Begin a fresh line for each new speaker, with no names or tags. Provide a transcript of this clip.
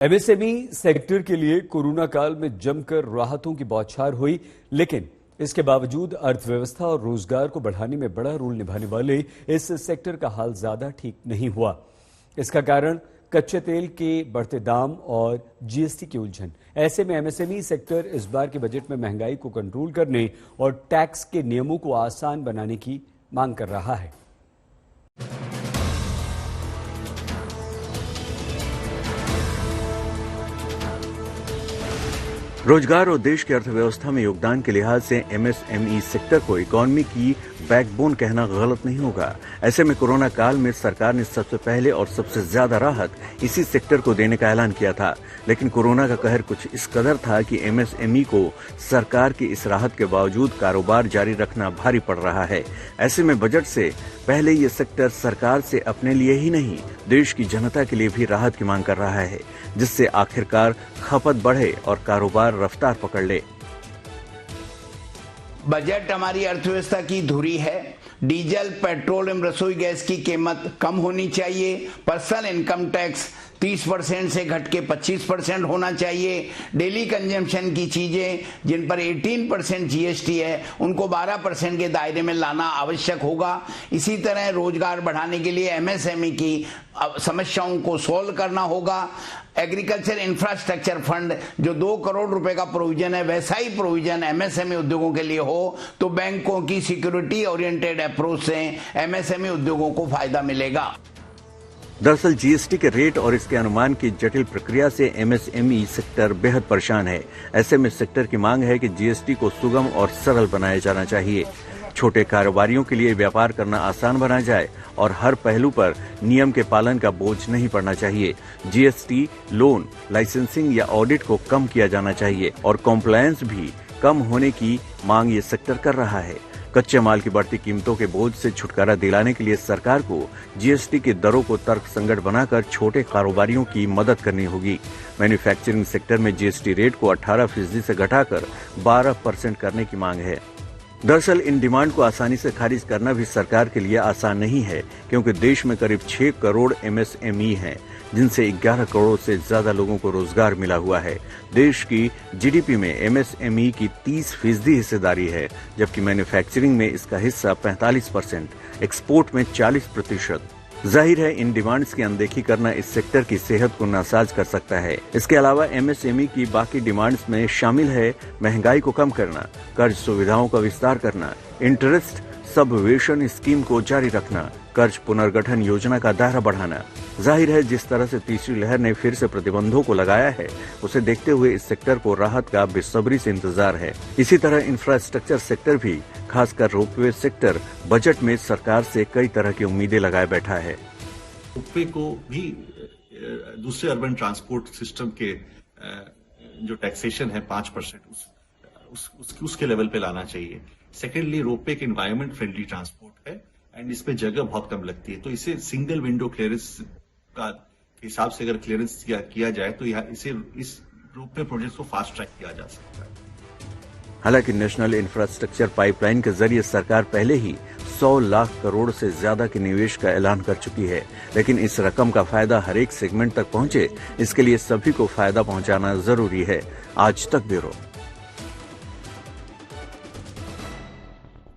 MSME sector के लिए corona काल में जमकर राहतों की बौछार हुई, लेकिन इसके बावजूद अर्थव्यवस्था और रोजगार को बढ़ाने में बड़ा रोल निभाने वाले इस सेक्टर का हाल ज्यादा ठीक नहीं हुआ। इसका कारण कच्चे तेल के बढ़ते दाम और जीएसटी की उलझन। ऐसे में एमएसएमई सेक्टर इस बार के बजट में महंगाई को कंट्रोल करने और टैक्स के नियमों को आसान बनाने की मांग कर रहा है।
रोजगार और देश की अर्थव्यवस्था में योगदान के लिहाज से एमएसएमई सेक्टर को इकोनॉमी की बैकबोन कहना गलत नहीं होगा। ऐसे में कोरोना काल में सरकार ने सबसे पहले और सबसे ज्यादा राहत इसी सेक्टर को देने का ऐलान किया था, लेकिन कोरोना का कहर कुछ इस कदर था कि एमएसएमई को सरकार की इस राहत के बावजूद कारोबार जारी रखना भारी पड़ रहा है। ऐसे में बजट से पहले ये सेक्टर सरकार से अपने लिए ही नहीं, देश की जनता के लिए भी राहत की मांग कर रहा है, जिससे आखिरकार खपत बढ़े और कारोबार रफ्तार पकड़ ले।
बजट हमारी अर्थव्यवस्था की धुरी है। डीजल, पेट्रोल एवं रसोई गैस की कीमत कम होनी चाहिए। पर्सनल इनकम टैक्स 30% से घट के 25% होना चाहिए। डेली कंजम्पशन की चीजें जिन पर 18% जीएसटी है, उनको 12% के दायरे में लाना आवश्यक होगा। इसी तरह रोजगार बढ़ाने के लिए एमएसएमई की समस्याओं को सोल्व करना होगा। एग्रीकल्चर इंफ्रास्ट्रक्चर फंड जो 2 करोड़ रुपए का प्रोविजन है, वैसा ही प्रोविजन एमएसएमई उद्योगों के लिए हो तो बैंकों की सिक्योरिटी ओरिएंटेड अप्रोच से एमएसएमई उद्योगों को फायदा मिलेगा।
दरअसल जीएसटी के रेट और इसके अनुमान की जटिल प्रक्रिया से एमएसएमई सेक्टर बेहद परेशान है। ऐसे में सेक्टर की मांग है कि जीएसटी को सुगम और सरल बनाया जाना चाहिए। छोटे कारोबारियों के लिए व्यापार करना आसान बनाया जाए और हर पहलू पर नियम के पालन का बोझ नहीं पड़ना चाहिए। जीएसटी, लोन, लाइसेंसिंग या ऑडिट को कम किया जाना चाहिए और कॉम्प्लायंस भी कम होने की मांग ये सेक्टर कर रहा है। कच्चे माल की बढ़ती कीमतों के बोझ से छुटकारा दिलाने के लिए सरकार को जीएसटी की दरों को तर्कसंगत बनाकर छोटे कारोबारियों की मदद करनी होगी। मैन्युफैक्चरिंग सेक्टर में जीएसटी रेट को 18% से घटाकर 12% करने की मांग है। दरअसल इन डिमांड को आसानी से खारिज करना भी सरकार के लिए आसान नहीं है, क्योंकि देश में करीब 6 करोड़ एमएसएमई हैं, जिनसे 11 करोड़ से ज्यादा लोगों को रोजगार मिला हुआ है। देश की जीडीपी में एमएसएमई की 30% हिस्सेदारी है, जबकि मैन्युफैक्चरिंग में इसका हिस्सा 45%, एक्सपोर्ट में 40%। जाहिर है इन डिमांड्स की अनदेखी करना इस सेक्टर की सेहत को नासाज कर सकता है। इसके अलावा एमएसएमई की बाकी डिमांड्स में शामिल है महंगाई को कम करना, कर्ज सुविधाओं का विस्तार करना, इंटरेस्ट सबवेशन स्कीम को जारी रखना, कर्ज पुनर्गठन योजना का दायरा बढ़ाना। जाहिर है जिस तरह से तीसरी लहर ने फिर से प्रतिबंधों को लगाया है, उसे देखते हुए इस सेक्टर को राहत का बेसब्री से इंतजार है। इसी तरह इंफ्रास्ट्रक्चर सेक्टर भी, खासकर रोपवे सेक्टर, बजट में सरकार से कई तरह की उम्मीदें लगाए बैठा है।
रोपवे को भी दूसरे अर्बन ट्रांसपोर्ट सिस्टम के जो टैक्सेशन है 5% उसके लेवल पे लाना चाहिए। सेकेंडली, रोपवे एक एनवायरमेंट फ्रेंडली ट्रांसपोर्ट है एंड इसमें जगह बहुत कम लगती है, तो इसे सिंगल विंडो क्लियरेंस का हिसाब से अगर क्लियरेंस किया जाए तो इस रोपवे प्रोजेक्ट को फास्ट ट्रैक किया जा सकता है।
हालांकि नेशनल इंफ्रास्ट्रक्चर पाइपलाइन के जरिए सरकार पहले ही 100 लाख करोड़ से ज्यादा के निवेश का ऐलान कर चुकी है, लेकिन इस रकम का फायदा हर एक सेगमेंट तक पहुंचे, इसके लिए सभी को फायदा पहुंचाना जरूरी है। आज तक ब्यूरो।